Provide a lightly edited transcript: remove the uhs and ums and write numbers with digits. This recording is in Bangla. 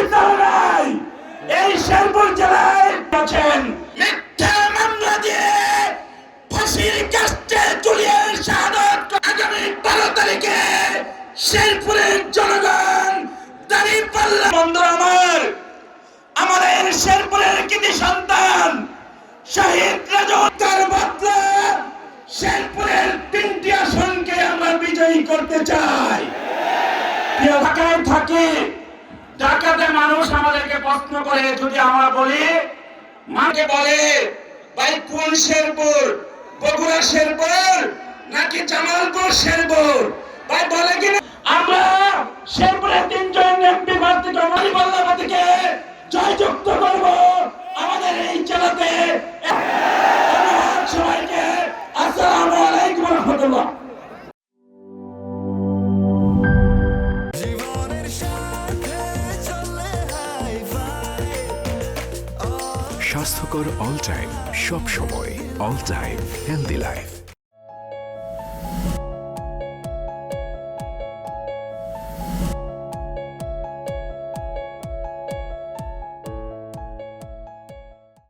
বিচার নাই। এই শেরপুর জেলায় আছেন মিথ্যা মামলা দিয়ে ফাঁসির কাস্টে ঝুলিয়ে শাহাদত। আগামী 12 তারিখে শেরপুরের জনগণ দাঁড়িপাল্লা। বন্ধুরা আমার, আমাদের শেরপুরের কৃতি সন্তান শহীদ রাজতার বদলা শেরপুরের 3টি আসনকে আমরা বিজয়ী করতে চাই। ঢাকায় থাকি, ঢাকাতে মানুষ আমাদেরকে প্রশ্ন করে, যদি আমরা বলি, মাকে বলে ভাই কোন শেরপুর, বগুড়া শেরপুর নাকি জামালপুর শেরপুর, ভাই বলে কিনা। আমরা শেরপুরের 3জন এমপি প্রার্থী দাঁড়িপাল্লাকে জয়যুক্ত করব আমাদের এই জেলাতে। ধন্যবাদ সবাইকে। আসসালামু আলাইকুম ওয়া রাহমাতুল্লাহ। স্বাস্থ্যকর অল টাইম, সব সময় অল টাইম হেলদি লাইফ।